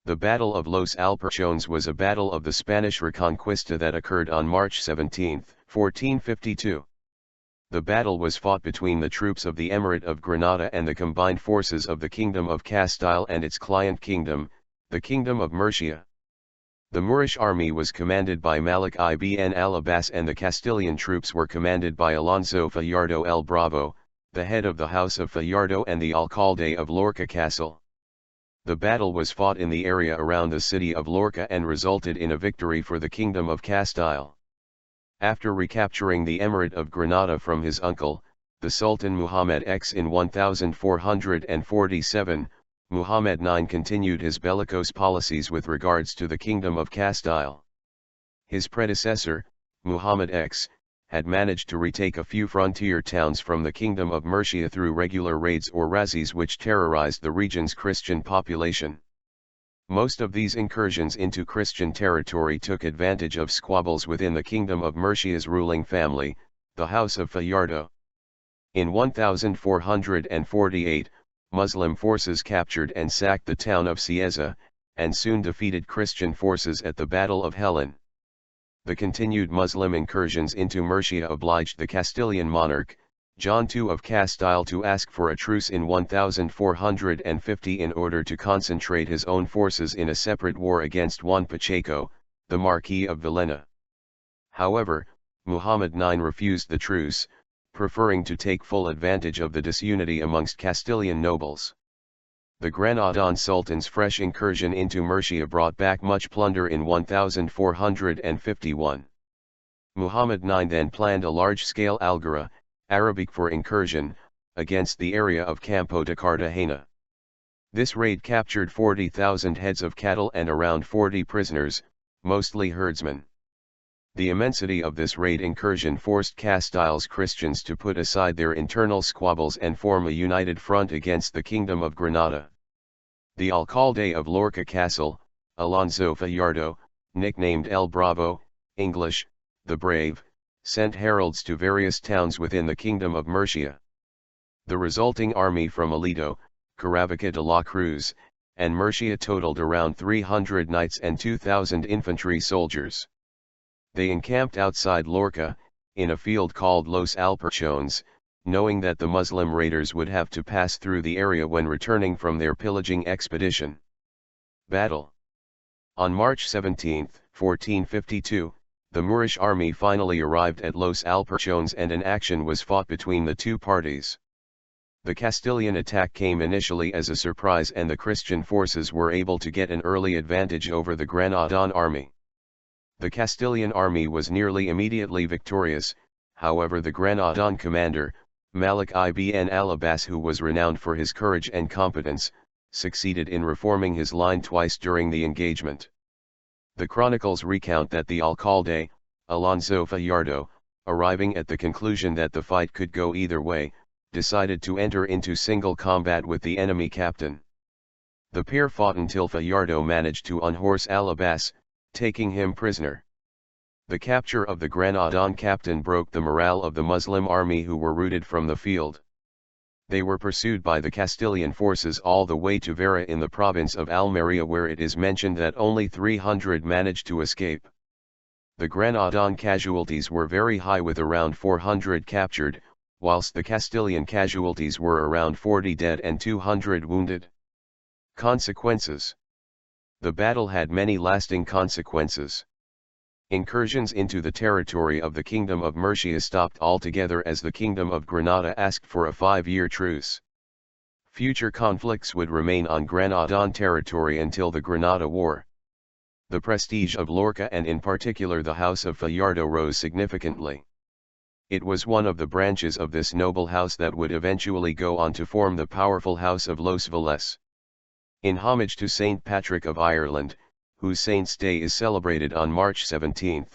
The Battle of Los Alporchones was a battle of the Spanish Reconquista that occurred on March 17, 1452. The battle was fought between the troops of the Emirate of Granada and the combined forces of the Kingdom of Castile and its client kingdom, the Kingdom of Murcia. The Moorish army was commanded by Malik ibn al-Abbas and the Castilian troops were commanded by Alonso Fajardo el Bravo, the head of the House of Fajardo and the Alcalde of Lorca Castle. The battle was fought in the area around the city of Lorca and resulted in a victory for the Kingdom of Castile. After recapturing the Emirate of Granada from his uncle, the Sultan Muhammed X in 1447, Muhammad IX continued his bellicose policies with regards to the Kingdom of Castile. His predecessor, Muhammad X, had managed to retake a few frontier towns from the Kingdom of Murcia through regular raids or Razzis which terrorized the region's Christian population. Most of these incursions into Christian territory took advantage of squabbles within the Kingdom of Murcia's ruling family, the House of Fajardo. In 1448, Muslim forces captured and sacked the town of Cieza, and soon defeated Christian forces at the Battle of Hellín. The continued Muslim incursions into Murcia obliged the Castilian monarch, John II of Castile, to ask for a truce in 1450 in order to concentrate his own forces in a separate war against Juan Pacheco, the Marquis of Villena. However, Muhammad IX refused the truce, preferring to take full advantage of the disunity amongst Castilian nobles. The Granadan Sultan's fresh incursion into Murcia brought back much plunder in 1451. Muhammad IX then planned a large-scale algara, Arabic for incursion, against the area of Campo de Cartagena. This raid captured 40,000 heads of cattle and around 40 prisoners, mostly herdsmen. The immensity of this raid incursion forced Castile's Christians to put aside their internal squabbles and form a united front against the Kingdom of Granada. The Alcalde of Lorca Castle, Alonso Fajardo, nicknamed El Bravo, English, the Brave, sent heralds to various towns within the Kingdom of Murcia. The resulting army from Aledo, Caravaca de la Cruz, and Murcia totaled around 300 knights and 2,000 infantry soldiers. They encamped outside Lorca, in a field called Los Alporchones, knowing that the Muslim raiders would have to pass through the area when returning from their pillaging expedition. Battle. On March 17, 1452, the Moorish army finally arrived at Los Alporchones and an action was fought between the two parties. The Castilian attack came initially as a surprise and the Christian forces were able to get an early advantage over the Granadan army. The Castilian army was nearly immediately victorious, however the Granadan commander, Malik ibn al-Abbas, who was renowned for his courage and competence, succeeded in reforming his line twice during the engagement. The chronicles recount that the alcalde, Alonso Fajardo, arriving at the conclusion that the fight could go either way, decided to enter into single combat with the enemy captain. The pair fought until Fajardo managed to unhorse al-Abbas, taking him prisoner. The capture of the Granadan captain broke the morale of the Muslim army who were routed from the field. They were pursued by the Castilian forces all the way to Vera in the province of Almeria, where it is mentioned that only 300 managed to escape. The Granadan casualties were very high with around 400 captured, whilst the Castilian casualties were around 40 dead and 200 wounded. Consequences. The battle had many lasting consequences. Incursions into the territory of the Kingdom of Murcia stopped altogether as the Kingdom of Granada asked for a 5-year truce. Future conflicts would remain on Granadan territory until the Granada War. The prestige of Lorca and in particular the House of Fajardo rose significantly. It was one of the branches of this noble house that would eventually go on to form the powerful House of Los Valles. In homage to St. Patrick of Ireland, whose saint's day is celebrated on March 17,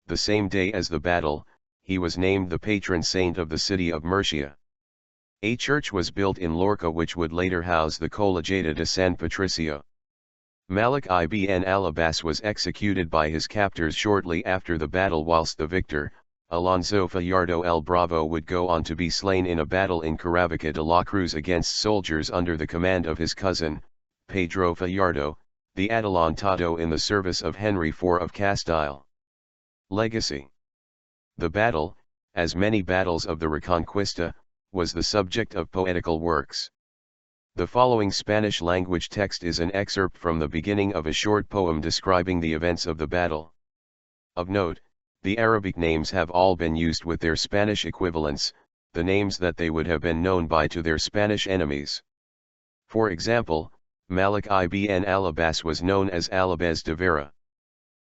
the same day as the battle, he was named the patron saint of the city of Murcia. A church was built in Lorca which would later house the Colegiata de San Patricio. Malik ibn al-Abbas was executed by his captors shortly after the battle, whilst the victor, Alonso Fajardo el Bravo, would go on to be slain in a battle in Caravaca de la Cruz against soldiers under the command of his cousin, Pedro Fajardo, the Adelantado in the service of Henry IV of Castile. Legacy. The battle, as many battles of the Reconquista, was the subject of poetical works. The following Spanish-language text is an excerpt from the beginning of a short poem describing the events of the battle. Of note, the Arabic names have all been used with their Spanish equivalents, the names that they would have been known by to their Spanish enemies. For example, Malik ibn al-Abbas was known as al-Abbas de Vera.